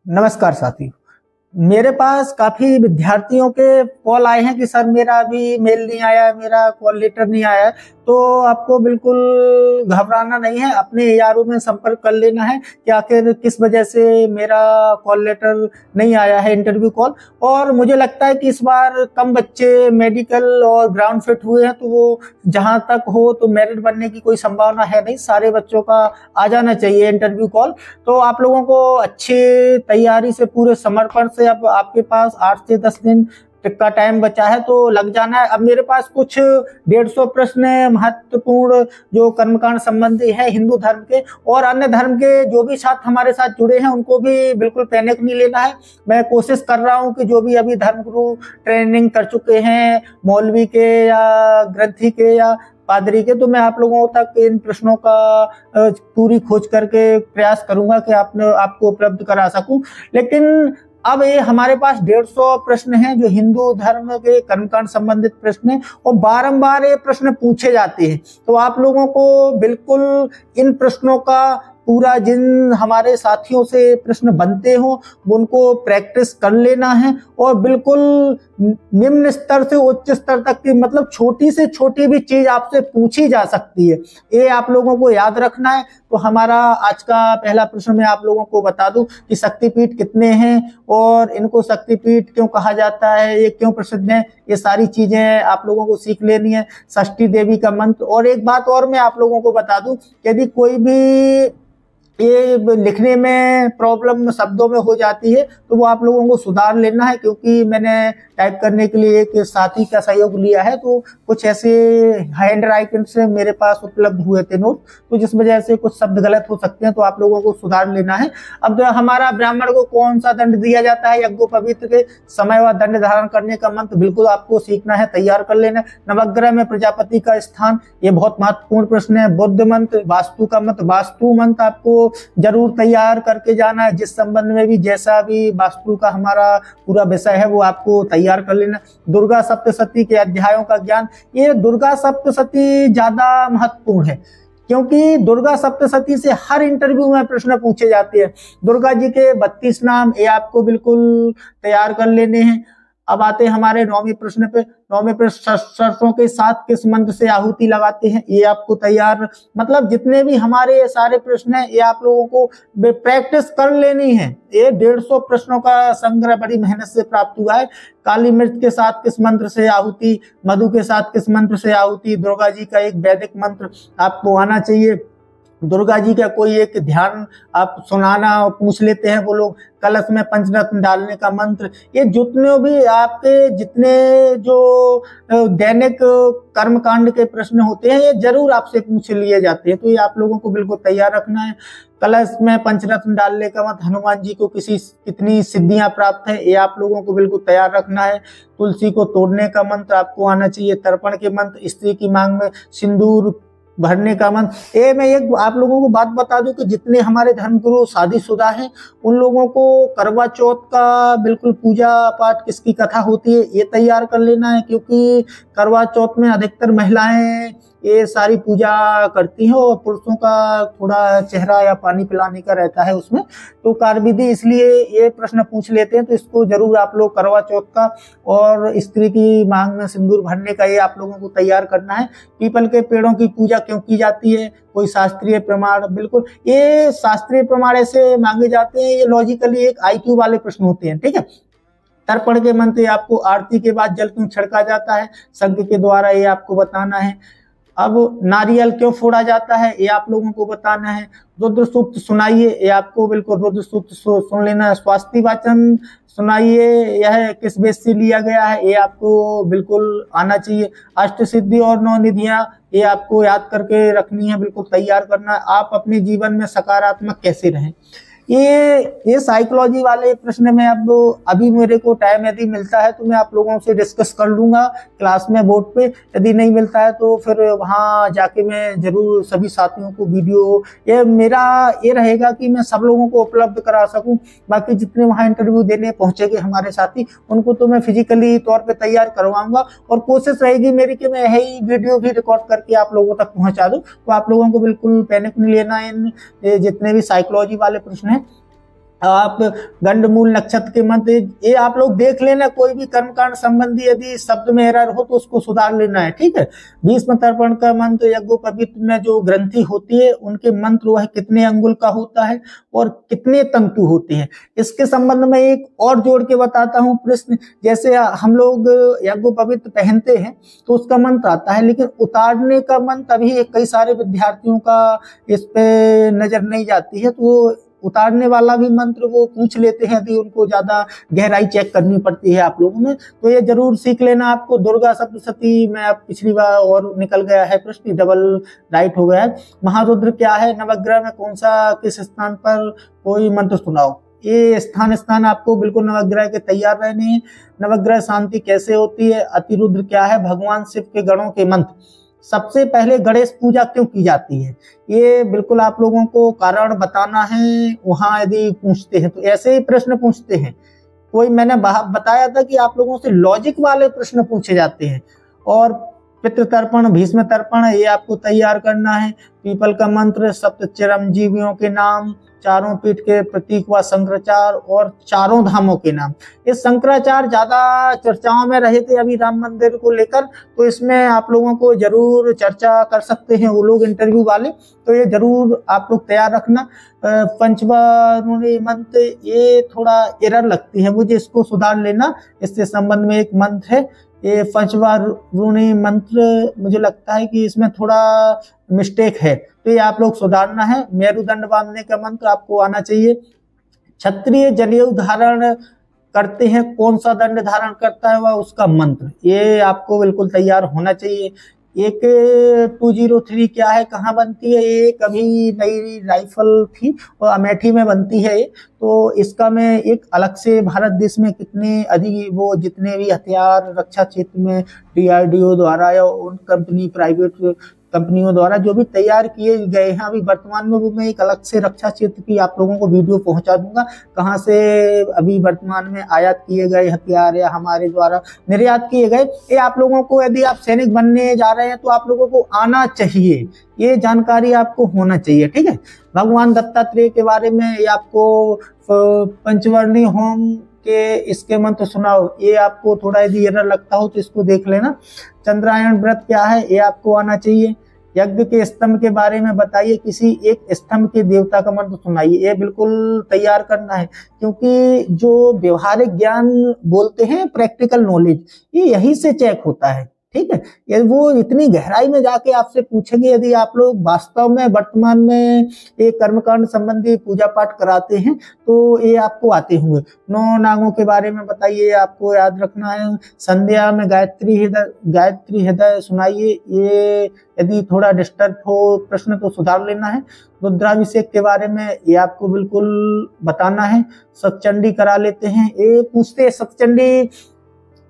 नमस्कार साथियों। मेरे पास काफी विद्यार्थियों के कॉल आए हैं कि सर मेरा अभी मेल नहीं आया, मेरा कॉल लेटर नहीं आया। तो आपको बिल्कुल घबराना नहीं है, अपने एआरओ में संपर्क कर लेना है कि आखिर किस वजह से मेरा कॉल लेटर नहीं आया है, इंटरव्यू कॉल। और मुझे लगता है कि इस बार कम बच्चे मेडिकल और ग्राउंड फिट हुए हैं, तो वो जहां तक हो तो मेरिट बनने की कोई संभावना है नहीं। सारे बच्चों का आ जाना चाहिए इंटरव्यू कॉल। तो आप लोगों को अच्छी तैयारी से, पूरे समर्पण से, अब आपके पास 8 से 10 दिन तक का टाइम बचा है तो लग जाना है। अब मेरे पास कुछ 150 प्रश्न महत्वपूर्ण जो कर्मकांड संबंधी है हिंदू धर्म के, और अन्य धर्म के जो भी छात्र हमारे साथ जुड़े हैं उनको भी बिल्कुल पैनिक नहीं लेना है। मैं कोशिश कर रहा हूं कि जो भी अभी धर्मगुरु ट्रेनिंग कर चुके हैं, मौलवी के या ग्रंथी के या पादरी के, तो मैं आप लोगों तक इन प्रश्नों का पूरी खोज करके प्रयास करूंगा कि आपको उपलब्ध करा सकूं। लेकिन अब ये हमारे पास 150 प्रश्न हैं जो हिंदू धर्म के कर्मकांड संबंधित प्रश्न हैं, और बारंबार ये प्रश्न पूछे जाते हैं। तो आप लोगों को बिल्कुल इन प्रश्नों का पूरा, जिन हमारे साथियों से प्रश्न बनते हो उनको प्रैक्टिस कर लेना है, और बिल्कुल निम्न स्तर से उच्च स्तर तक की, मतलब छोटी से छोटी भी चीज आपसे पूछी जा सकती है, ये आप लोगों को याद रखना है। तो हमारा आज का पहला प्रश्न मैं आप लोगों को बता दूं कि शक्तिपीठ कितने हैं और इनको शक्तिपीठ क्यों कहा जाता है, ये क्यों प्रसिद्ध है, ये सारी चीजें आप लोगों को सीख लेनी है। षष्ठी देवी का मंत्र। और एक बात और मैं आप लोगों को बता दूं, यदि कोई भी ये लिखने में प्रॉब्लम शब्दों में हो जाती है तो वो आप लोगों को सुधार लेना है, क्योंकि मैंने टाइप करने के लिए एक साथी का सहयोग लिया है, तो कुछ ऐसे हैंड राइटिंग से मेरे पास उपलब्ध हुए थे नोट, तो जिस वजह से कुछ शब्द गलत हो सकते हैं, तो आप लोगों को सुधार लेना है। अब हमारा ब्राह्मण को कौन सा दंड दिया जाता है, यज्ञोपवीत के समय व दंड धारण करने का मंत्र बिल्कुल आपको सीखना है, तैयार कर लेना है। नवग्रह में प्रजापति का स्थान, ये बहुत महत्वपूर्ण प्रश्न है। बुद्ध मंत्र, वास्तु का मंत्र, वास्तु मंत्र आपको जरूर तैयार करके जाना है। जिस संबंध में भी जैसा भी वास्तु का हमारा पूरा विषय है वो आपको तैयार कर लेना। दुर्गा सप्तशती के अध्यायों का ज्ञान, ये दुर्गा सप्तशती ज्यादा महत्वपूर्ण है, क्योंकि दुर्गा सप्तशती से हर इंटरव्यू में प्रश्न पूछे जाते हैं। दुर्गा जी के 32 नाम, ये आपको बिल्कुल तैयार कर लेने हैं। अब आते हैं हमारे 9वें प्रश्न पे। 9वें प्रश्न, सरसों के साथ किस मंत्र से आहुति लगाते हैं, ये आपको तैयार, मतलब जितने भी हमारे सारे प्रश्न हैं ये आप लोगों को प्रैक्टिस कर लेनी है। ये 150 प्रश्नों का संग्रह बड़ी मेहनत से प्राप्त हुआ है। काली मिर्च के साथ किस मंत्र से आहुति, मधु के साथ किस मंत्र से आहुति, दुर्गा जी का एक वैदिक मंत्र आपको आना चाहिए। दुर्गा जी का कोई एक ध्यान आप सुनाना पूछ लेते हैं वो लोग। कलश में पंचरत्न डालने का मंत्र, ये जितने भी आपके जितने जो दैनिक कर्मकांड के प्रश्न होते हैं ये जरूर आपसे पूछ लिए जाते हैं, तो ये आप लोगों को बिल्कुल तैयार रखना है। कलश में पंचरत्न डालने का मंत्र, हनुमान जी को कितनी सिद्धियां प्राप्त है, ये आप लोगों को बिल्कुल तैयार रखना है। तुलसी को तोड़ने का मंत्र आपको आना चाहिए। तर्पण के मंत्र, स्त्री की मांग में सिंदूर भरने का मंत्र। ये मैं एक आप लोगों को बात बता दूं कि जितने हमारे धर्मगुरु शादीशुदा हैं उन लोगों को करवा चौथ का बिल्कुल पूजा पाठ किसकी कथा होती है ये तैयार कर लेना है, क्योंकि करवा चौथ में अधिकतर महिलाएं ये सारी पूजा करती हैं और पुरुषों का थोड़ा चेहरा या पानी पिलाने का रहता है उसमें, तो कार्यविधि इसलिए ये प्रश्न पूछ लेते हैं। तो इसको जरूर आप लोग करवा चौथ का और स्त्री की मांग में सिंदूर भरने का ये आप लोगों को तैयार करना है। पीपल के पेड़ों की पूजा क्यों की जाती है, कोई शास्त्रीय प्रमाण, बिल्कुल ये शास्त्रीय प्रमाण ऐसे मांगे जाते हैं, ये लॉजिकली एक IQ वाले प्रश्न होते हैं, ठीक है। तर्पण के मंत्र, आपको आरती के बाद जल क्यों छिड़का जाता है, शंख के द्वारा ये आपको बताना है। अब नारियल क्यों फोड़ा जाता है ये आप लोगों को बताना है। रुद्र सूक्त सुनाइए, ये आपको बिल्कुल रुद्र सूक्त सुन लेना है। स्वास्ति वाचन सुनाइए, यह किस वेद से लिया गया है ये आपको बिल्कुल आना चाहिए। अष्ट सिद्धि और 9 निधियां, ये आपको याद करके रखनी है, बिल्कुल तैयार करना है। आप अपने जीवन में सकारात्मक कैसे रहें, ये साइकोलॉजी वाले प्रश्न में अब अभी मेरे को टाइम यदि मिलता है तो मैं आप लोगों से डिस्कस कर लूंगा क्लास में बोर्ड पे। यदि नहीं मिलता है तो फिर वहां जाके मैं जरूर सभी साथियों को वीडियो, ये मेरा ये रहेगा कि मैं सब लोगों को उपलब्ध करा सकूं। बाकी जितने वहां इंटरव्यू देने पहुंचेंगे हमारे साथी उनको तो मैं फिजिकली तौर पर तैयार करवाऊंगा, और कोशिश रहेगी मेरी कि मैं यही वीडियो भी रिकॉर्ड करके आप लोगों तक पहुंचा दूं। तो आप लोगों को बिल्कुल पैनिक नहीं लेना है। इन जितने भी साइकोलॉजी वाले प्रश्न हैं आप गंडमूल नक्षत्र के मंत्र, ये आप लोग देख लेना। कोई भी कर्मकांड संबंधी यदि शब्द में एरर हो तो उसको सुधार लेना है, ठीक है। भीष्म तर्पण का मंत्र यज्ञोपवीत में जो ग्रंथि होती है उनके मंत्र वह कितने अंगुल का होता है और कितने तंतु होते हैं, इसके संबंध में एक और जोड़ के बताता हूँ प्रश्न। जैसे हम लोग यज्ञोपवीत पहनते हैं तो उसका मंत्र आता है, लेकिन उतारने का मंत्र अभी कई सारे विद्यार्थियों का इस पे नजर नहीं जाती है, तो उतारने वाला भी मंत्र वो पूछ लेते हैं यदि उनको ज्यादा गहराई चेक करनी पड़ती है आप लोगों में, तो ये जरूर सीख लेना आपको। दुर्गा सप्तशती में अब पिछली बार और निकल गया है प्रश्न, डबल राइट हो गया है। महारुद्र क्या है, नवग्रह में कौन सा, किस स्थान पर, कोई मंत्र सुनाओ। ये स्थान आपको बिल्कुल नवग्रह के तैयार रहने हैं। नवग्रह शांति कैसे होती है, अतिरुद्र क्या है, भगवान शिव के गणों के मंत्र। सबसे पहले गणेश पूजा क्यों की जाती है, ये बिल्कुल आप लोगों को कारण बताना है। वहां यदि पूछते हैं तो ऐसे ही प्रश्न पूछते हैं। कोई मैंने बताया था कि आप लोगों से लॉजिक वाले प्रश्न पूछे जाते हैं। और पितृ तर्पण, भीष्म तर्पण, ये आपको तैयार करना है। पीपल का मंत्र, सप्त चिरंजीवियों के नाम, चारों पीठ के प्रतीक व शंकराचार्य और चारों धामों के नाम। इस शंकराचार्य ज्यादा चर्चाओं में रहे थे अभी राम मंदिर को लेकर, तो इसमें आप लोगों को जरूर चर्चा कर सकते हैं वो लोग इंटरव्यू वाले, तो ये जरूर आप लोग तैयार रखना। पंचवारुणी मंत्र, ये थोड़ा एरर लगती है मुझे, इसको सुधार लेना। इससे संबंध में एक मंत्र है, ये पंचवारुणी मंत्र, मुझे लगता है कि इसमें थोड़ा मिस्टेक है, तो ये आप लोग सुधारना है। मेरुदंड बांधने का मंत्र आपको आना चाहिए। क्षत्रिय जनेऊ धारण करते हैं, कौन सा दंड धारण करता है वह उसका मंत्र, ये आपको बिल्कुल तैयार होना चाहिए। एक 203 क्या है, कहाँ बनती है, ये कभी नई राइफल थी और अमेठी में बनती है, तो इसका मैं एक अलग से भारत देश में कितने अधिक वो जितने भी हथियार रक्षा क्षेत्र में DRDO द्वारा या उन कंपनी प्राइवेट कंपनियों द्वारा जो भी तैयार किए गए हैं अभी वर्तमान में, वो मैं एक अलग से रक्षा क्षेत्र की आप लोगों को वीडियो पहुंचा दूंगा, कहाँ से अभी वर्तमान में आयात किए गए हथियार या हमारे द्वारा निर्यात किए गए। ये आप लोगों को, यदि आप सैनिक बनने जा रहे हैं तो आप लोगों को आना चाहिए, ये जानकारी आपको होना चाहिए, ठीक है। भगवान दत्तात्रेय के बारे में ये आपको पंचवर्णी होम के इसके मंत्र सुनाओ, ये आपको थोड़ा यदि एरर लगता हो तो इसको देख लेना। चंद्रायण व्रत क्या है, ये आपको आना चाहिए। यज्ञ के स्तंभ के बारे में बताइए, किसी एक स्तंभ के देवता का मंत्र सुनाइए, ये बिल्कुल तैयार करना है, क्योंकि जो व्यवहारिक ज्ञान बोलते हैं प्रैक्टिकल नॉलेज, ये यही से चेक होता है, ठीक है। ये वो इतनी गहराई में जाके आपसे पूछेंगे, यदि आप लोग वास्तव में वर्तमान में एक कर्मकांड संबंधी पूजा पाठ कराते हैं तो ये आपको आते होंगे। 9 नागों के बारे में बताइए, आपको याद रखना है। संध्या में गायत्री हृदय सुनाइए, ये यदि थोड़ा डिस्टर्ब हो प्रश्न तो सुधार लेना है। रुद्राभिषेक के बारे में ये आपको बिल्कुल बताना है। सतचंडी करा लेते हैं, ये पूछते सतचंडी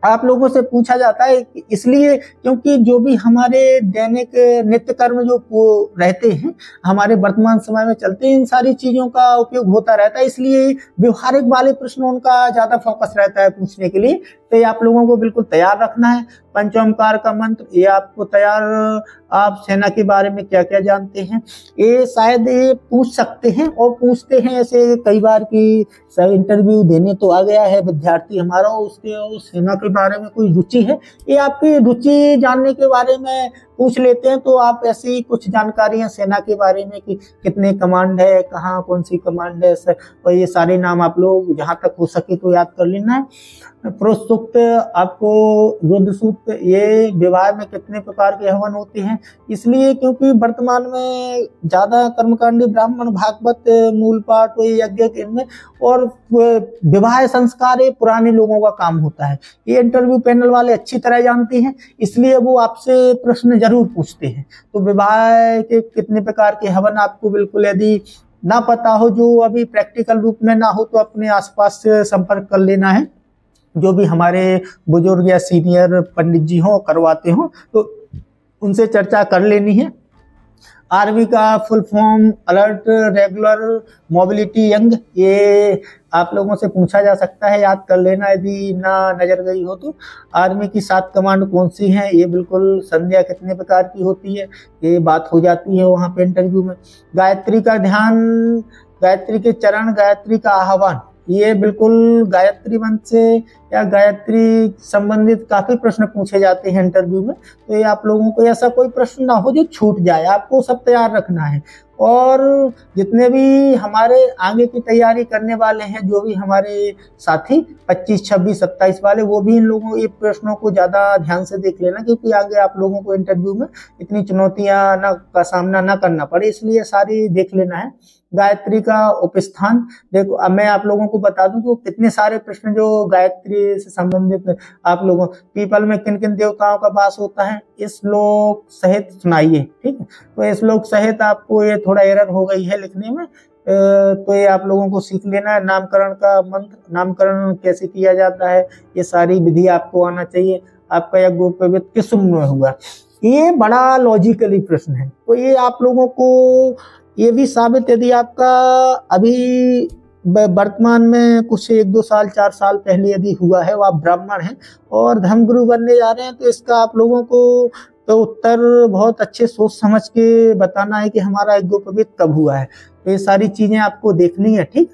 आप लोगों से पूछा जाता है इसलिए क्योंकि जो भी हमारे दैनिक नित्य कर्म जो रहते हैं हमारे वर्तमान समय में चलते हैं, इन सारी चीजों का उपयोग होता रहता है, इसलिए व्यवहारिक वाले प्रश्न उनका ज्यादा फोकस रहता है पूछने के लिए, तो ये आप लोगों को बिल्कुल तैयार रखना है। पंचोमकार का मंत्र ये आपको तैयार। आप सेना के बारे में क्या क्या जानते हैं, ये शायद ये पूछ सकते हैं और पूछते हैं ऐसे कई बार कि सर इंटरव्यू देने तो आ गया है विद्यार्थी हमारा, उसके सेना के बारे में कोई रुचि है, ये आपकी रुचि जानने के बारे में पूछ लेते हैं, तो आप ऐसी कुछ जानकारियां सेना के बारे में कि कितने कमांड है, कहाँ कौन सी कमांड है सर, और ये सारे नाम आप लोग जहां तक हो सके तो याद कर लेना है। पुरुष सूक्त आपको, रुद्र सूक्त, ये विवाह में कितने प्रकार के हवन होते हैं, इसलिए क्योंकि वर्तमान में ज्यादा कर्मकांडी ब्राह्मण भागवत मूल पाठ यज्ञ इनमें और विवाह संस्कार ये पुराने लोगों का काम होता है, ये इंटरव्यू पैनल वाले अच्छी तरह जानते हैं, इसलिए वो आपसे प्रश्न जरूर पूछते हैं। तो विवाह के कितने प्रकार के हवन आपको बिल्कुल यदि ना पता हो, जो अभी प्रैक्टिकल रूप में ना हो, तो अपने आसपास से संपर्क कर लेना है, जो भी हमारे बुजुर्ग या सीनियर पंडित जी हो करवाते हो तो उनसे चर्चा कर लेनी है। आर्मी का full form alert regular mobility young, ये आप लोगों से पूछा जा सकता है, याद कर लेना यदि ना नजर गई हो तो। आर्मी की 7 कमांड कौन सी हैं, ये बिल्कुल संध्या कितने प्रकार की होती है, ये बात हो जाती है वहाँ पे इंटरव्यू में। गायत्री का ध्यान गायत्री के चरण, गायत्री का आह्वान, ये बिल्कुल गायत्री मंत्र से या गायत्री संबंधित काफी प्रश्न पूछे जाते हैं इंटरव्यू में। तो ये आप लोगों को ऐसा कोई प्रश्न ना हो जो छूट जाए, आपको सब तैयार रखना है। और जितने भी हमारे आगे की तैयारी करने वाले हैं, जो भी हमारे साथी 25, 26, 27 वाले, वो भी इन लोगों ये प्रश्नों को ज्यादा ध्यान से देख लेना, क्योंकि आगे आप लोगों को इंटरव्यू में इतनी चुनौतियां का सामना ना करना पड़े, इसलिए सारी देख लेना है। गायत्री का उपस्थान, देखो अब मैं आप लोगों को बता दूं तो कितने सारे प्रश्न जो गायत्री से संबंधित आप लोगों, पीपल में किन किन देवताओं का वास होता है, इस श्लोक सहित सुनाइए। ठीक है, तो इस श्लोक सहित आपको ये थोड़ा एरर हो गई है लिखने में, तो ये आप लोगों को सीख लेना है। नामकरण का मंत्र, नामकरण कैसे किया जाता है, ये सारी विधि आपको आना चाहिए। आपका यज्ञोपवीत किस उम्र में हुआ, ये बड़ा लॉजिकली प्रश्न है। तो ये आप लोगों को ये भी साबित, यदि आपका अभी वर्तमान में कुछ 1-2 साल 4 साल पहले यदि हुआ है, वो आप ब्राह्मण हैं और धर्मगुरु बनने जा रहे हैं, तो इसका आप लोगों को तो उत्तर बहुत अच्छे सोच समझ के बताना है कि हमारा यज्ञोपवीत कब हुआ है। तो ये सारी चीजें आपको देखनी है। ठीक,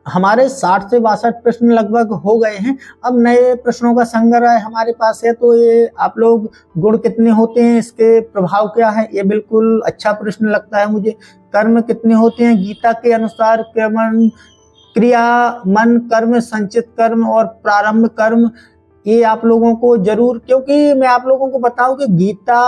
हमारे 60 से 62 प्रश्न लगभग हो गए हैं। अब नए प्रश्नों का संग्रह हमारे पास है। तो ये आप लोग गुण कितने होते हैं, इसके प्रभाव क्या है, ये बिल्कुल अच्छा प्रश्न लगता है मुझे। कर्म कितने होते हैं, गीता के अनुसार क्रिया, मन कर्म, संचित कर्म और प्रारंभ कर्म, ये आप लोगों को जरूर, क्योंकि मैं आप लोगों को बताऊं कि गीता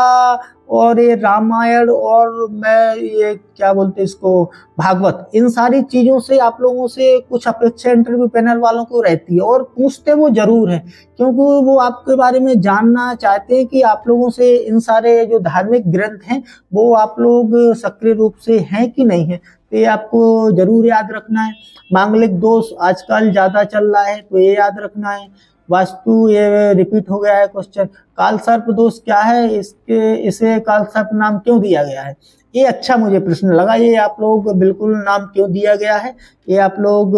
और ये रामायण और मैं ये क्या बोलते इसको भागवत, इन सारी चीजों से आप लोगों से कुछ अपेक्षा इंटरव्यू पैनल वालों को रहती है, और पूछते वो जरूर है, क्योंकि वो आपके बारे में जानना चाहते हैं कि आप लोगों से इन सारे जो धार्मिक ग्रंथ हैं वो आप लोग सक्रिय रूप से हैं कि नहीं है। तो ये आपको जरूर याद रखना है। मांगलिक दोष आजकल ज्यादा चल रहा है, तो ये याद रखना है। वास्तु, ये रिपीट हो गया है क्वेश्चन। काल सर्प दोष क्या है, इसे काल सर्प नाम क्यों दिया गया है, ये अच्छा मुझे प्रश्न लगा। ये आप लोग बिल्कुल नाम क्यों दिया गया है, ये आप लोग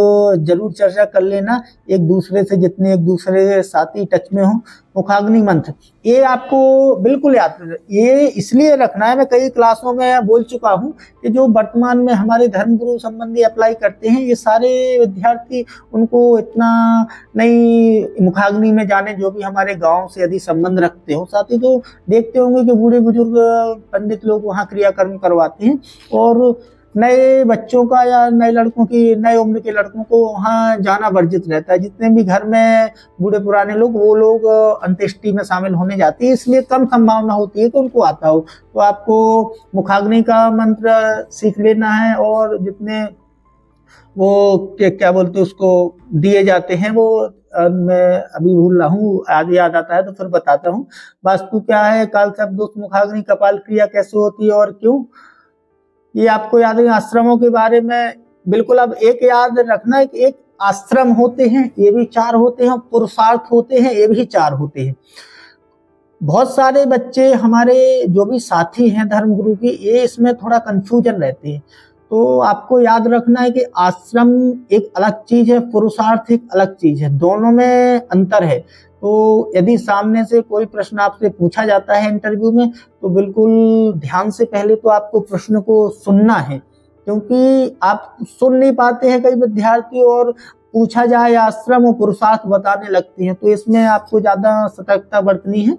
जरूर चर्चा कर लेना एक दूसरे से, जितने एक दूसरे के साथी टच में हो। मुखाग्नि मंत्र, ये आपको बिल्कुल याद, ये इसलिए रखना है, मैं कई क्लासों में बोल चुका हूँ कि जो वर्तमान में हमारे धर्मगुरु संबंधी अप्लाई करते हैं, ये सारे विद्यार्थी, उनको इतना नहीं मुखाग्नि में जाने, जो भी हमारे गांव से यदि संबंध रखते हो साथी, तो देखते होंगे कि बूढ़े बुजुर्ग पंडित लोग वहाँ क्रियाकर्म करवाते हैं, और नए बच्चों का या नए लड़कों की, नए उम्र के लड़कों को वहाँ जाना वर्जित रहता है। जितने भी घर में बूढ़े पुराने लोग, वो लोग अंत्येष्टि में शामिल होने जाते हैं, इसलिए कम संभावना होती है कि उनको आता हो। तो आपको मुखाग्नि का मंत्र सीख लेना है, और जितने वो क्या बोलते उसको दिए जाते हैं, वो मैं अभी भूल रहा हूँ, आज याद आता है तो फिर बताता हूँ। वास्तु क्या है, काल सर्प दोष, मुखाग्नि, कपाल क्रिया कैसे होती है और क्यों, ये आपको याद है। आश्रमों के बारे में बिल्कुल अब एक याद रखना है कि एक आश्रम होते हैं, ये भी 4 होते हैं, पुरुषार्थ होते हैं, ये भी 4 होते हैं। बहुत सारे बच्चे हमारे जो भी साथी हैं धर्मगुरु के, ये इसमें थोड़ा कंफ्यूजन रहते हैं। तो आपको याद रखना है कि आश्रम एक अलग चीज है, पुरुषार्थ एक अलग चीज है, दोनों में अंतर है। तो यदि सामने से कोई प्रश्न आपसे पूछा जाता है इंटरव्यू में, तो बिल्कुल ध्यान से पहले तो आपको प्रश्न को सुनना है, क्योंकि आप सुन नहीं पाते हैं कई विद्यार्थी, और पूछा जाए आश्रम और पुरुषार्थ बताने लगते हैं, तो इसमें आपको ज्यादा सतर्कता बरतनी है।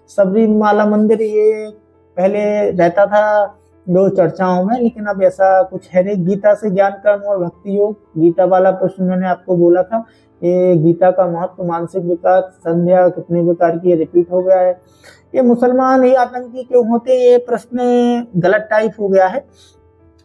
सबरीमाला मंदिर ये पहले रहता था दो चर्चाओं में, लेकिन अब ऐसा कुछ है नहीं। गीता से ज्ञान कर्म और भक्ति योग, गीता वाला प्रश्न मैंने आपको बोला था। ये गीता का महत्व, मानसिक विकास, संध्या कितने प्रकार की, रिपीट हो गया है। ये मुसलमान ही आतंकी क्यों होते, ये प्रश्न गलत टाइप हो गया है।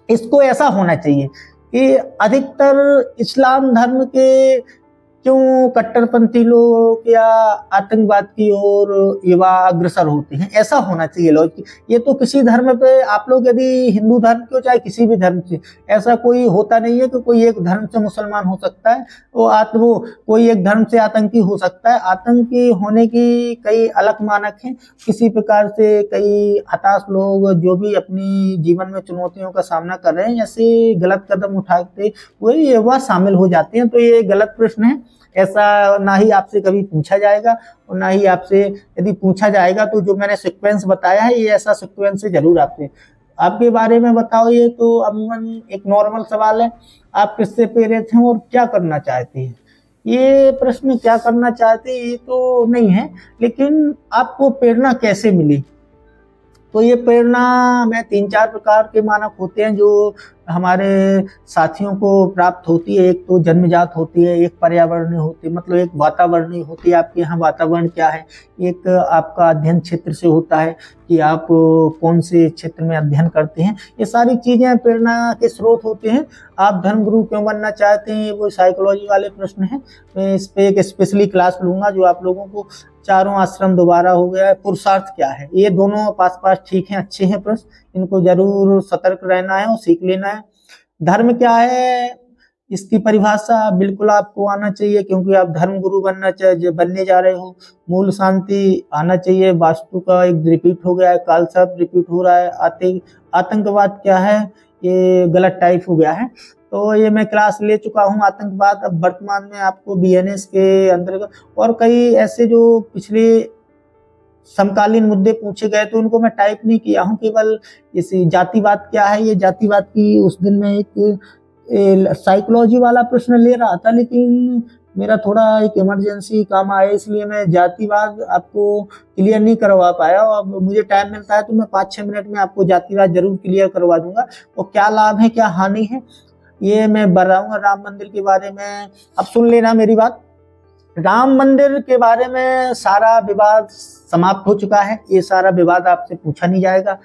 इसको ऐसा होना चाहिए कि अधिकतर इस्लाम धर्म के क्यों कट्टरपंथी लोग या आतंकवाद की ओर युवा अग्रसर होते हैं, ऐसा होना चाहिए लॉजिक। ये तो किसी धर्म पे आप लोग, यदि हिंदू धर्म के हो चाहे किसी भी धर्म से, ऐसा कोई होता नहीं है कि कोई एक धर्म से मुसलमान हो सकता है, वो कोई एक धर्म से आतंकी हो सकता है। आतंकी होने की कई अलग मानक हैं। किसी प्रकार से कई हताश लोग जो भी अपनी जीवन में चुनौतियों का सामना कर रहे हैं, ऐसे गलत कदम उठाते हुए युवा शामिल हो जाते हैं। तो ये गलत प्रश्न है, ऐसा ना ही आपसे कभी पूछा जाएगा, और ना ही आपसे यदि पूछा जाएगा तो जो मैंने सीक्वेंस बताया है, ये ऐसा सीक्वेंस से जरूर आपसे आपके बारे में बताओ। ये तो अमूमन एक नॉर्मल सवाल है। आप किससे प्रेरित हैं और क्या करना चाहते हैं? ये प्रश्न क्या करना चाहते हैं ये तो नहीं है, लेकिन आपको प्रेरणा कैसे मिली? तो ये प्रेरणा में 3-4 प्रकार के मानक होते हैं जो हमारे साथियों को प्राप्त होती है। एक तो जन्मजात होती है, एक पर्यावरणीय होती है, मतलब एक वातावरणीय होती है, आपके यहाँ वातावरण क्या है। एक आपका अध्ययन क्षेत्र से होता है कि आप कौन से क्षेत्र में अध्ययन करते हैं। ये सारी चीजें प्रेरणा के स्रोत होते हैं। आप धर्मगुरु क्यों बनना चाहते हैं, वो साइकोलॉजी वाले प्रश्न हैं। मैं इस पे एक स्पेशली क्लास लूंगा जो आप लोगों को चारों आश्रम दोबारा हो गया है, पुरुषार्थ क्या है, ये दोनों पास पास ठीक हैं, अच्छे हैं प्रश्न। इनको जरूर सतर्क रहना है और सीख लेना है। धर्म क्या है, इसकी परिभाषा बिल्कुल आपको आना चाहिए, क्योंकि आप धर्म गुरु बनने जा रहे हो। मूल शांति आना चाहिए। वास्तु का एक रिपीट हो गया है, काल शब्द रिपीट हो रहा है। आतंकवाद क्या है, ये गलत टाइप हो गया है। तो ये मैं क्लास ले चुका हूँ आतंकवाद। अब वर्तमान में आपको बीएनएस के अंतर्गत और कई ऐसे जो पिछले समकालीन मुद्दे पूछे गए तो उनको मैं टाइप नहीं किया हूँ। केवल इसी जातिवाद क्या है, ये जातिवाद की उस दिन में एक साइकोलॉजी वाला प्रश्न ले रहा था, लेकिन मेरा थोड़ा एक इमरजेंसी काम आया, इसलिए मैं जातिवाद आपको क्लियर नहीं करवा पाया। और अब मुझे टाइम मिलता है तो मैं 5-6 मिनट में आपको जातिवाद जरूर क्लियर करवा दूंगा। और क्या लाभ है क्या हानि है ये मैं बताऊंगा। राम मंदिर के बारे में अब सुन लेना मेरी बात। राम मंदिर के बारे में सारा विवाद समाप्त हो चुका है। ये सारा विवाद आपसे पूछा नहीं जाएगा।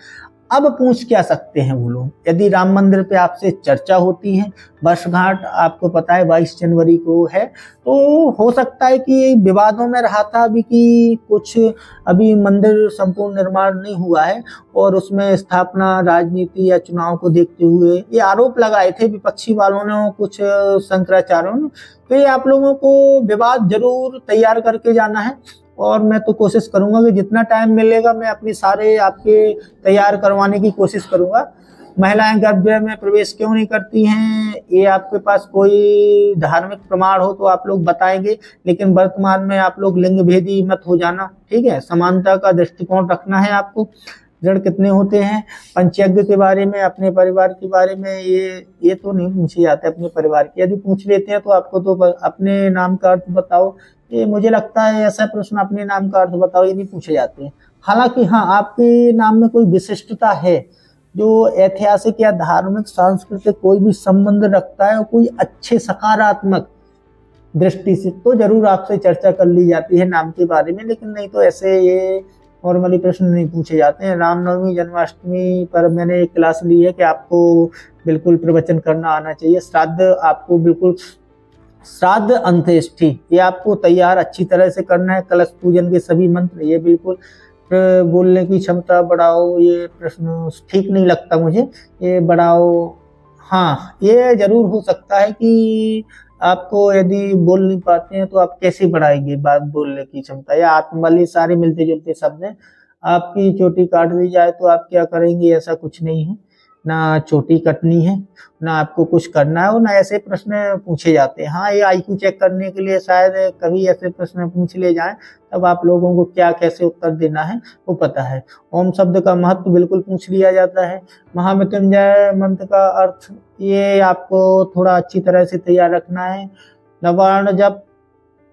अब पूछ क्या सकते हैं वो लोग, यदि राम मंदिर पे आपसे चर्चा होती है। वर्षगांठ आपको पता है 22 जनवरी को है, तो हो सकता है कि विवादों में रहा था अभी कि कुछ अभी मंदिर संपूर्ण निर्माण नहीं हुआ है और उसमें स्थापना राजनीति या चुनाव को देखते हुए ये आरोप लगाए थे विपक्षी वालों ने, कुछ शंकराचार्यों ने। तो ये आप लोगों को विवाद जरूर तैयार करके जाना है और मैं तो कोशिश करूंगा कि जितना टाइम मिलेगा मैं अपनी सारे आपके तैयार करवाने की कोशिश करूंगा। महिलाएं गर्भगृह में प्रवेश क्यों नहीं करती हैं, ये आपके पास कोई धार्मिक प्रमाण हो तो आप लोग बताएंगे, लेकिन वर्तमान में आप लोग लिंग भेदी मत हो जाना, ठीक है। समानता का दृष्टिकोण रखना है आपको। ऋण कितने होते हैं, पंचयज्ञ के बारे में, अपने परिवार के बारे में ये तो नहीं पूछे जाते अपने परिवार की। यदि पूछ लेते हैं तो आपको तो अपने नाम का अर्थ बताओ, ये मुझे लगता है ऐसा प्रश्न अपने नाम का अर्थ बताओ ये नहीं पूछे जाते हैं। हालांकि हाँ, आपके नाम में कोई विशिष्टता है जो ऐतिहासिक या धार्मिक सांस्कृतिक कोई भी संबंध रखता है और कोई अच्छे सकारात्मक दृष्टि से, तो जरूर आपसे चर्चा कर ली जाती है नाम के बारे में, लेकिन नहीं तो ऐसे ये नॉर्मली प्रश्न नहीं पूछे जाते हैं। रामनवमी जन्माष्टमी पर मैंने एक क्लास ली है कि आपको बिल्कुल प्रवचन करना आना चाहिए। श्राद्ध आपको बिल्कुल, श्राद्ध अंत्येष्टि ये आपको तैयार अच्छी तरह से करना है। कलश पूजन के सभी मंत्र ये बिल्कुल, बोलने की क्षमता बढ़ाओ, ये प्रश्न ठीक नहीं लगता मुझे, ये बढ़ाओ। हाँ, ये जरूर हो सकता है कि आपको यदि बोल नहीं पाते हैं तो आप कैसे बढ़ाएंगे बात बोलने की क्षमता, या आत्मबल, ये सारे मिलते जुलते शब्द हैं। आपकी चोटी काट दी जाए तो आप क्या करेंगे, ऐसा कुछ नहीं है, ना चोटी कटनी है ना आपको कुछ करना है, और ना ऐसे प्रश्न पूछे जाते हैं। हाँ, ये आईक्यू चेक करने के लिए शायद कभी ऐसे प्रश्न पूछ ले जाएं, तब आप लोगों को क्या कैसे उत्तर देना है वो पता है। ओम शब्द का महत्व बिल्कुल पूछ लिया जाता है। महामृत्युंजय मंत्र का अर्थ ये आपको थोड़ा अच्छी तरह से तैयार रखना है। नवार्ण जप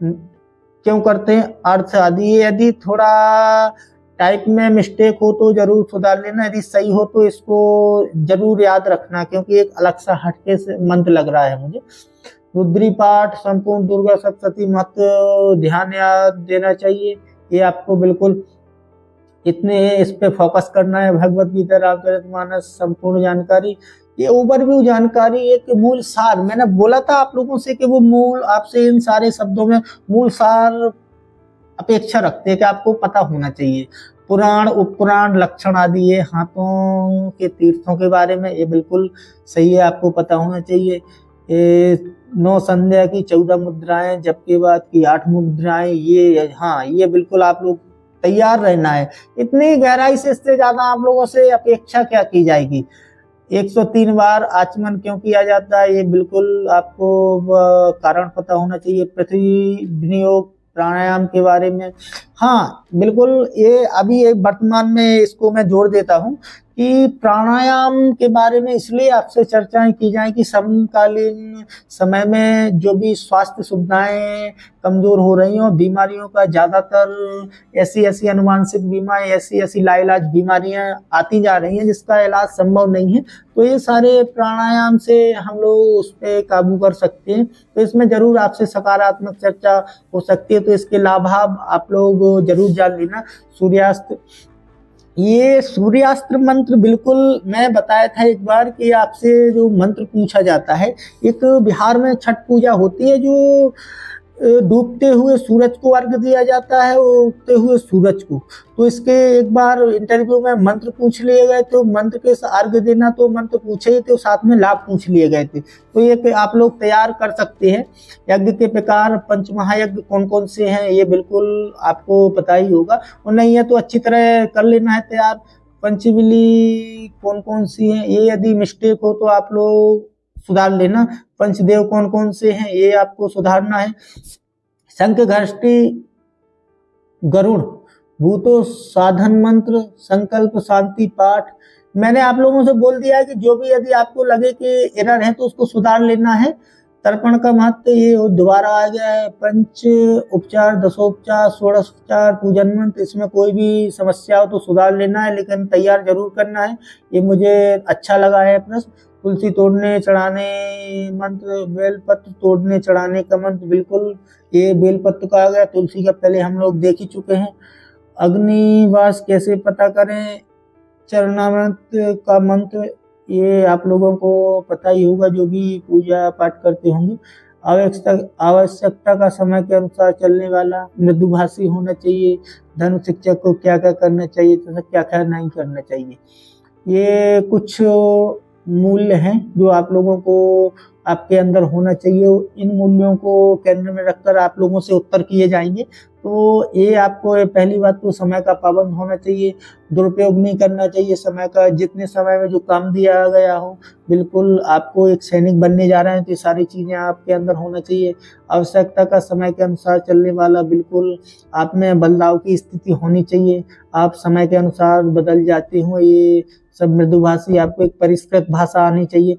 क्यों करते हैं, अर्थ आदि, यदि थोड़ा टाइप में मिस्टेक हो तो जरूर सुधार लेना, यदि सही हो तो इसको जरूर याद रखना, क्योंकि एक अलग सा हटके से मंत्र लग रहा है मुझे। रुद्री पाठ, संपूर्ण दुर्गा सप्तशती महत्व ध्यान याद देना चाहिए, ये आपको बिल्कुल इतने इस पे फोकस करना है। भगवत गीता, रामचरितमानस, संपूर्ण जानकारी, ये ओवरव्यू जानकारी, एक मूल सार। मैंने बोला था आप लोगों से कि वो मूल, आपसे इन सारे शब्दों में मूल सार अपेक्षा रखते हैं कि आपको पता होना चाहिए। पुराण, उपपुराण, लक्षण आदि, ये हाथों के तीर्थों के बारे में ये बिल्कुल सही है, आपको पता होना चाहिए। ये 9 संध्या की 14 मुद्राएं, जब के बाद की 8 मुद्राएं, ये हाँ, ये बिल्कुल आप लोग तैयार रहना है। इतनी गहराई से, इससे ज्यादा आप लोगों से अपेक्षा क्या की जाएगी। 103 बार आचमन क्यों किया जाता है, ये बिल्कुल आपको कारण पता होना चाहिए। पृथ्वी विनियोग, प्राणायाम के बारे में, हाँ बिल्कुल, ये अभी एक वर्तमान में इसको मैं जोड़ देता हूँ कि प्राणायाम के बारे में इसलिए आपसे चर्चाएं की जाए कि समकालीन समय में जो भी स्वास्थ्य सुविधाएं कमजोर हो रही हैं, बीमारियों का ज्यादातर ऐसी ऐसी अनुवांशिक बीमारियां, ऐसी ऐसी लाइलाज बीमारियां आती जा रही हैं जिसका इलाज संभव नहीं है। तो ये सारे प्राणायाम से हम लोग उस पर काबू कर सकते हैं। तो इसमें जरूर आपसे सकारात्मक चर्चा हो सकती है। तो इसके लाभ आप लोग जरूर जान लेना। सूर्यास्त, ये सूर्यास्त्र मंत्र बिल्कुल मैं बताया था एक बार कि आपसे जो मंत्र पूछा जाता है, एक बिहार में छठ पूजा होती है जो डूबते हुए सूरज को अर्घ्य दिया जाता है, उगते हुए सूरज को। तो इसके एक बार इंटरव्यू में मंत्र पूछ लिए गए थे, मंत्र के अर्घ्य देना तो मंत्र पूछे ही थे, साथ में लाभ पूछ लिए गए थे। तो ये आप लोग तैयार कर सकते हैं। यज्ञ के प्रकार पंचमहायज्ञ कौन कौन से हैं ये बिल्कुल आपको पता ही होगा, और नहीं है तो अच्छी तरह कर लेना है तैयार। पंचविली कौन कौन सी है ये यदि मिस्टेक हो तो आप लोग सुधार लेना। पंचदेव कौन कौन से हैं ये आपको सुधारना है। शंख घष्टी गरुड़ भूतो साधन मंत्र संकल्प शांति पाठ, मैंने आप लोगों से बोल दिया है कि जो भी यदि आपको लगे कि एरर है तो उसको सुधार लेना है। तर्पण का महत्व ये दोबारा आ गया है। पंच उपचार, दशोपचार, षोडशोपचार, पूजन मंत्र, इसमें कोई भी समस्या हो तो सुधार लेना है, लेकिन तैयार जरूर करना है। ये मुझे अच्छा लगा है प्रश्न। तुलसी तोड़ने चढ़ाने मंत्र, बेलपत्र तोड़ने चढ़ाने का मंत्र, बिल्कुल ये बेलपत्र का आ गया, तुलसी का पहले हम लोग देख ही चुके हैं। अग्निवास कैसे पता करें, चरणामृत का मंत्र, ये आप लोगों को पता ही होगा जो भी पूजा पाठ करते होंगे। आवश्यकता का समय के अनुसार चलने वाला, मृदुभाषी होना चाहिए, धर्म शिक्षक को क्या क्या करना चाहिए तथा क्या क्या नहीं करना चाहिए। ये कुछ मूल्य हैं जो आप लोगों को आपके अंदर होना चाहिए। इन मूल्यों को केंद्र में रखकर आप लोगों से उत्तर किए जाएंगे। तो ये आपको पहली बात तो समय का पाबंद होना चाहिए, दुरुपयोग नहीं करना चाहिए समय का। जितने समय में जो काम दिया गया हो, बिल्कुल आपको एक सैनिक बनने जा रहे हैं तो ये सारी चीजें आपके अंदर होना चाहिए। आवश्यकता का समय के अनुसार चलने वाला, बिल्कुल आप में बदलाव की स्थिति होनी चाहिए, आप समय के अनुसार बदल जाते हो, ये सब मृदुभाषी, आपको एक परिष्कृत भाषा आनी चाहिए।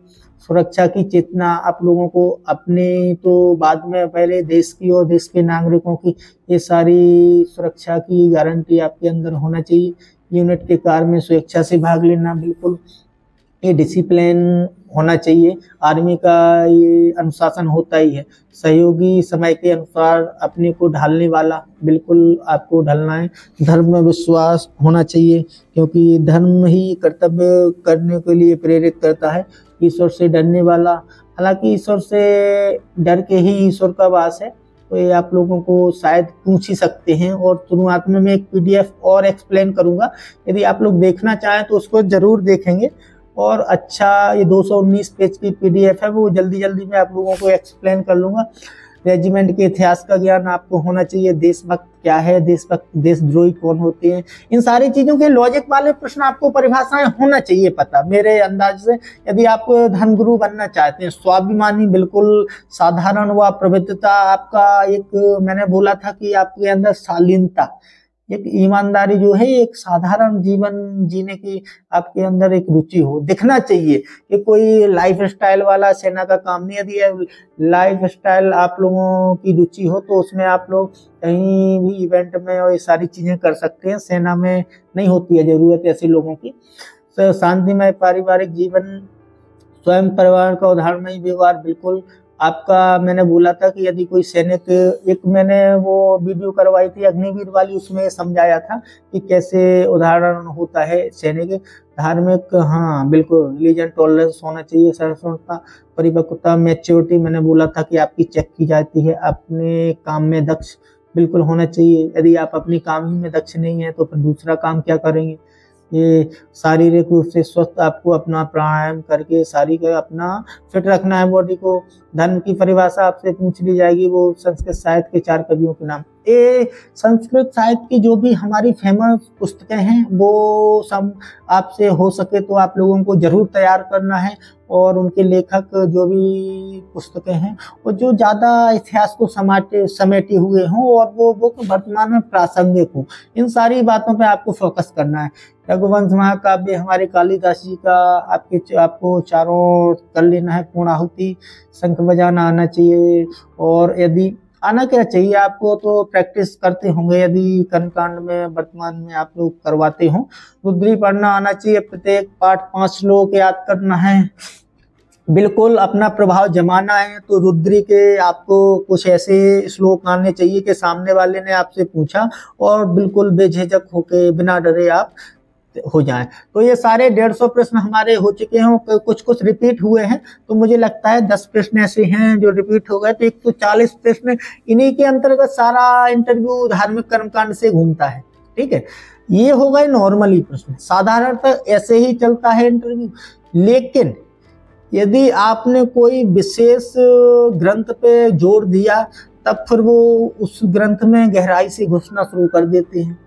सुरक्षा की चेतना आप लोगों को अपने तो बाद में, पहले देश की और देश के नागरिकों की ये सारी सुरक्षा की गारंटी आपके अंदर होना चाहिए। यूनिट के कार्य में स्वेच्छा से भाग लेना, बिल्कुल ये डिसिप्लिन होना चाहिए। आर्मी का ये अनुशासन होता ही है। सहयोगी, समय के अनुसार अपने को ढालने वाला, बिल्कुल आपको ढलना है। धर्म में विश्वास होना चाहिए क्योंकि धर्म ही कर्तव्य करने के लिए प्रेरित करता है। ईश्वर से डरने वाला, हालांकि ईश्वर से डर के ही ईश्वर का वास है, तो ये आप लोगों को शायद पूछ ही सकते हैं। और शुरुआत में मैं एक पीडीएफ और एक्सप्लेन करूंगा, यदि आप लोग देखना चाहें तो उसको जरूर देखेंगे। और अच्छा, ये 219 पेज की पीडीएफ है, वो जल्दी जल्दी मैं आप लोगों को एक्सप्लेन कर लूंगा। रेजिमेंट के इतिहास का ज्ञान आपको होना चाहिए। देशभक्त क्या है, देशभक्त देशद्रोही कौन होते हैं, इन सारी चीजों के लॉजिक वाले प्रश्न आपको, परिभाषाएं होना चाहिए पता मेरे अंदाज से। यदि आप धर्मगुरु बनना चाहते हैं, स्वाभिमानी, बिल्कुल साधारण व प्रवृत्तता आपका एक, मैंने बोला था कि आपके अंदर शालीनता, एक ईमानदारी जो है, एक साधारण जीवन जीने की आपके अंदर एक रुचि हो, दिखना चाहिए कि कोई लाइफ स्टाइल वाला सेना का काम नहीं। यदि लाइफ स्टाइल आप लोगों की रुचि हो तो उसमें आप लोग कहीं भी इवेंट में और ये सारी चीजें कर सकते हैं। सेना में नहीं होती है जरूरत ऐसे लोगों की। तो शांतिमय पारिवारिक जीवन, स्वयं परिवार का उदाहरणमय व्यवहार, बिल्कुल आपका, मैंने बोला था कि यदि कोई सैनिक, एक मैंने वो वीडियो करवाई थी अग्निवीर वाली, उसमें समझाया था कि कैसे उदाहरण होता है सैनिक। धार्मिक, हाँ बिल्कुल, रिलीजन टॉलरेंस होना चाहिए। सहिष्णुता, परिपक्वता, मैच्योरिटी, मैंने बोला था कि आपकी चेक की जाती है। अपने काम में दक्ष बिल्कुल होना चाहिए। यदि आप अपने काम ही में दक्ष नहीं है तो फिर दूसरा काम क्या करेंगे। ये शारीरिक रूप से स्वस्थ, आपको अपना प्राणायाम करके शारीरिक अपना फिट रखना है बॉडी को। धर्म की परिभाषा आपसे पूछ ली जाएगी, वो संस्कृत साहित्य के 4 कवियों के नाम। ये संस्कृत साहित्य की जो भी हमारी फेमस पुस्तकें हैं वो सब आपसे हो सके तो आप लोगों को जरूर तैयार करना है, और उनके लेखक जो भी पुस्तकें हैं वो जो ज़्यादा इतिहास को समेटे हुए हों और वो वर्तमान में प्रासंगिक हो, इन सारी बातों पे आपको फोकस करना है। रघुवंश महाकाव्य हमारे कालिदास जी का आपको चारों कर लेना है, पूर्णाहुति, शंख बजाना आना चाहिए, और यदि आना क्या चाहिए आपको तो प्रैक्टिस करते होंगे, यदि कर्मकांड में वर्तमान में आप लोग करवाते हो, रुद्री पढ़ना आना चाहिए, प्रत्येक पाठ 5 श्लोक याद करना है, बिल्कुल अपना प्रभाव जमाना है तो रुद्री के आपको कुछ ऐसे श्लोक आने चाहिए कि सामने वाले ने आपसे पूछा और बिल्कुल बेझिझक होके बिना डरे आप हो जाए। तो ये सारे 150 प्रश्न हमारे हो चुके हैं, कुछ कुछ रिपीट हुए हैं, तो मुझे लगता है 10 प्रश्न ऐसे हैं जो रिपीट हो गए, तो 140 प्रश्न, इन्हीं के अंतर्गत सारा इंटरव्यू धार्मिक कर्मकांड से घूमता है। ठीक है, ये हो गए नॉर्मली प्रश्न, साधारणतः ऐसे ही चलता है इंटरव्यू। लेकिन यदि आपने कोई विशेष ग्रंथ पे जोर दिया तब फिर वो उस ग्रंथ में गहराई से घुसना शुरू कर देते हैं,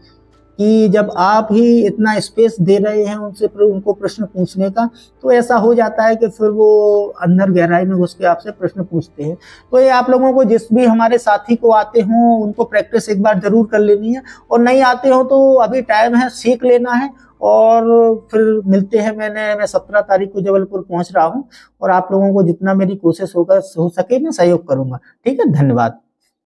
कि जब आप ही इतना स्पेस दे रहे हैं उनको प्रश्न पूछने का, तो ऐसा हो जाता है कि फिर वो अंदर गहराई में घुस के आपसे प्रश्न पूछते हैं। तो ये आप लोगों को, जिस भी हमारे साथी को आते हों उनको प्रैक्टिस एक बार जरूर कर लेनी है, और नहीं आते हो तो अभी टाइम है, सीख लेना है। और फिर मिलते हैं, मैं 17 तारीख को जबलपुर पहुंच रहा हूं, और आप लोगों को जितना मेरी कोशिश होगा हो सके मैं सहयोग करूंगा। ठीक है, धन्यवाद।